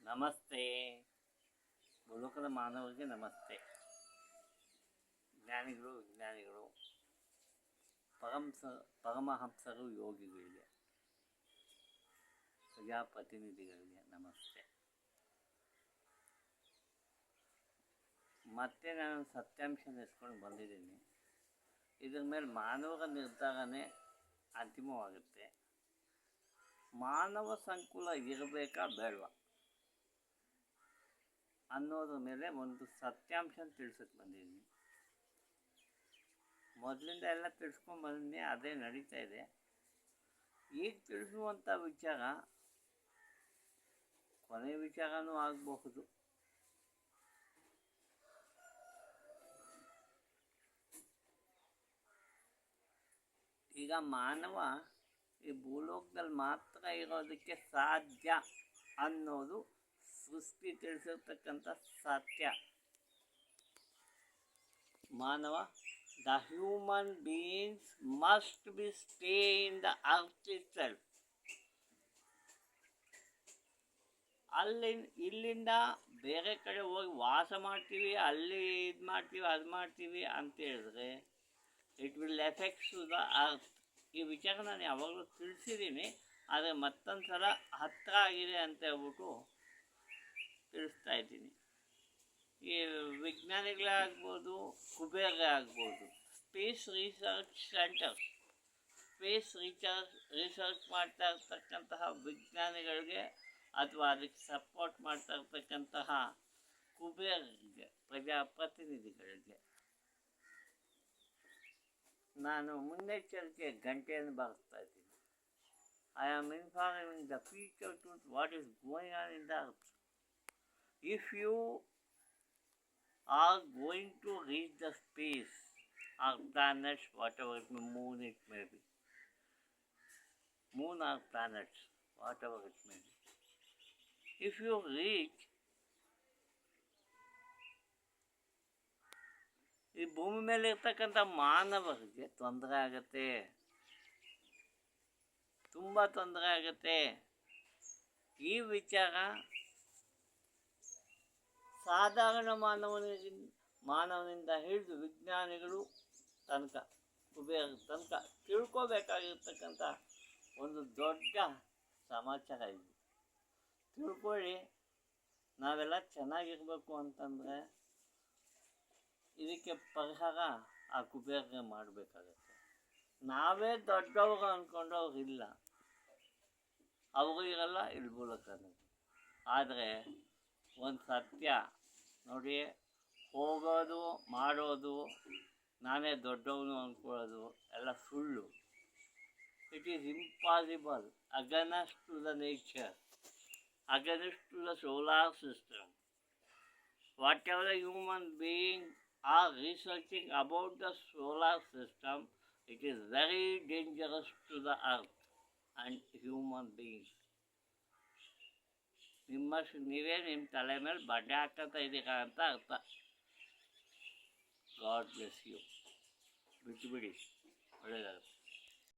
ನಮಸ್ತೆ. ಭೂಲೋಕದ ಮಾನವರಿಗೆ ನಮಸ್ತೆ. ಜ್ಞಾನಿಗಳು, ವಿಜ್ಞಾನಿಗಳು, ಪರಮಹಂಸರು, ಯೋಗಿಗಳಿಗೆ, ಪ್ರಜಾಪ್ರತಿನಿಧಿಗಳಿಗೆ ನಮಸ್ತೆ. ಮತ್ತೆ ನಾನು ಸತ್ಯಾಂಶ ನೆನೆಸ್ಕೊಂಡು ಬಂದಿದ್ದೀನಿ. ಇದ್ರ ಮೇಲೆ ಮಾನವರ ನಿರ್ಧಾರನೇ ಅಂತಿಮವಾಗುತ್ತೆ. ಮಾನವ ಸಂಕುಲ ಇರಬೇಕಾ ಬೇಡವಾ ಅನ್ನೋದ್ರ ಮೇಲೆ ಒಂದು ಸತ್ಯಾಂಶ ತಿಳಿಸಕ್ಕೆ ಬಂದಿದ್ದೀನಿ. ಮೊದಲಿಂದ ಎಲ್ಲ ತಿಳಿಸ್ಕೊಂಡು ಬಂದಿದ್ದೀನಿ, ಅದೇ ನಡೀತಾ ಇದೆ. ಈಗ ತಿಳಿಸುವಂಥ ವಿಚಾರ ಕೊನೆ ವಿಚಾರನೂ ಆಗಬಹುದು. ಈಗ ಮಾನವ ಈ ಭೂಲೋಕದಲ್ಲಿ ಮಾತ್ರ ಇರೋದಕ್ಕೆ ಸಾಧ್ಯ ಅನ್ನೋದು ಸೃಷ್ಟಿ ತಿಳಿಸಿರ್ತಕ್ಕಂಥ ಸತ್ಯ. ಮಾನವ, the human beings must be stay in the earth itself. ಇಲ್ಲಿಂದ ಬೇರೆ ಕಡೆ ಹೋಗಿ ವಾಸ ಮಾಡ್ತೀವಿ, ಅಲ್ಲಿ ಇದು ಮಾಡ್ತೀವಿ, ಅದು ಮಾಡ್ತೀವಿ ಅಂತ ಹೇಳಿದ್ರೆ it will effects to the earth. ಈ ವಿಚಾರ ನಾನು ಯಾವಾಗಲೂ ತಿಳಿಸಿದ್ದೀನಿ, ಆದರೆ ಮತ್ತೊಂದು ಸಲ ಹತ್ತಿರ ಆಗಿದೆ ಅಂತ ಹೇಳ್ಬಿಟ್ಟು ತಿಳಿಸ್ತಾ ಇದ್ದೀನಿ. ಈ ವಿಜ್ಞಾನಿಗಳೇ ಆಗ್ಬೋದು, ಕುಬೇರೇ ಆಗ್ಬೋದು, ಸ್ಪೇಸ್ ರಿಸರ್ಚ್ ಮಾಡ್ತಾ ಇರ್ತಕ್ಕಂತಹ ವಿಜ್ಞಾನಿಗಳಿಗೆ ಅಥವಾ ಅದಕ್ಕೆ ಸಪೋರ್ಟ್ ಮಾಡ್ತಾ ಇರ್ತಕ್ಕಂತಹ ಕುಬೇರರಿಗೆ, ಪ್ರಜಾಪ್ರತಿನಿಧಿಗಳಿಗೆ ನಾನು ಮುನ್ನೆಚ್ಚರಿಕೆ ಗಂಟೆಯನ್ನು ಬಾರಿಸ್ತಾ ಇದ್ದೀನಿ. I am informing the future truth what is going on in the earth. If you are going to reach the space or planets, whatever moon it may be, moon or planets, whatever it may be, if you reach, ಈ ಭೂಮಿ ಮೇಲೆ ಇರ್ತಕ್ಕಂಥ ಮಾನವರಿಗೆ ತೊಂದರೆ ಆಗುತ್ತೆ, ತುಂಬ ತೊಂದರೆ ಆಗುತ್ತೆ. ಈ ವಿಚಾರ ಸಾಧಾರಣ ಮಾನವನಿಂದ ಹಿಡಿದು ವಿಜ್ಞಾನಿಗಳು ತನಕ, ಕುಬೇರ ತನಕ ತಿಳ್ಕೋಬೇಕಾಗಿರ್ತಕ್ಕಂಥ ಒಂದು ದೊಡ್ಡ ಸಮಾಚಾರ ಇದು. ತಿಳ್ಕೊಳ್ಳಿ. ನಾವೆಲ್ಲ ಚೆನ್ನಾಗಿರ್ಬೇಕು ಅಂತಂದರೆ ಇದಕ್ಕೆ ಪರಿಹಾರ ಆ ಕುಬೇರಗೆ ಮಾಡಬೇಕಾಗತ್ತೆ. ನಾವೇ ದೊಡ್ಡವರು ಅಂದ್ಕೊಂಡು ಅವ್ರಿಲ್ಲ, ಅವರು ಇರಲ್ಲ, ಇಲ್ಲಿ ಭೂಲೋಕನೇ. ಆದರೆ ಒಂದು ಸತ್ಯ ನೋಡಿ, ಹೋಗೋದು ಮಾಡೋದು, ನಾನೇ ದೊಡ್ಡವನು ಅಂದ್ಕೊಳ್ಳೋದು ಎಲ್ಲ ಸುಳ್ಳು. It is impossible, against to the nature, against to the solar system. Whatever the human being are researching about the solar system, it is very dangerous to the earth and human beings. ನೀವೇ ನಿಮ್ಮ ತಲೆ ಮೇಲೆ ಬಡ್ಡೆ ಹಾಕ್ಕೊತಾ ಇದ್ದೀರಾ ಅಂತ ಅರ್ಥ. God bless you. ಬಿಟ್ಟುಬಿಡಿ, ಒಳ್ಳೆಯದಾಗುತ್ತೆ.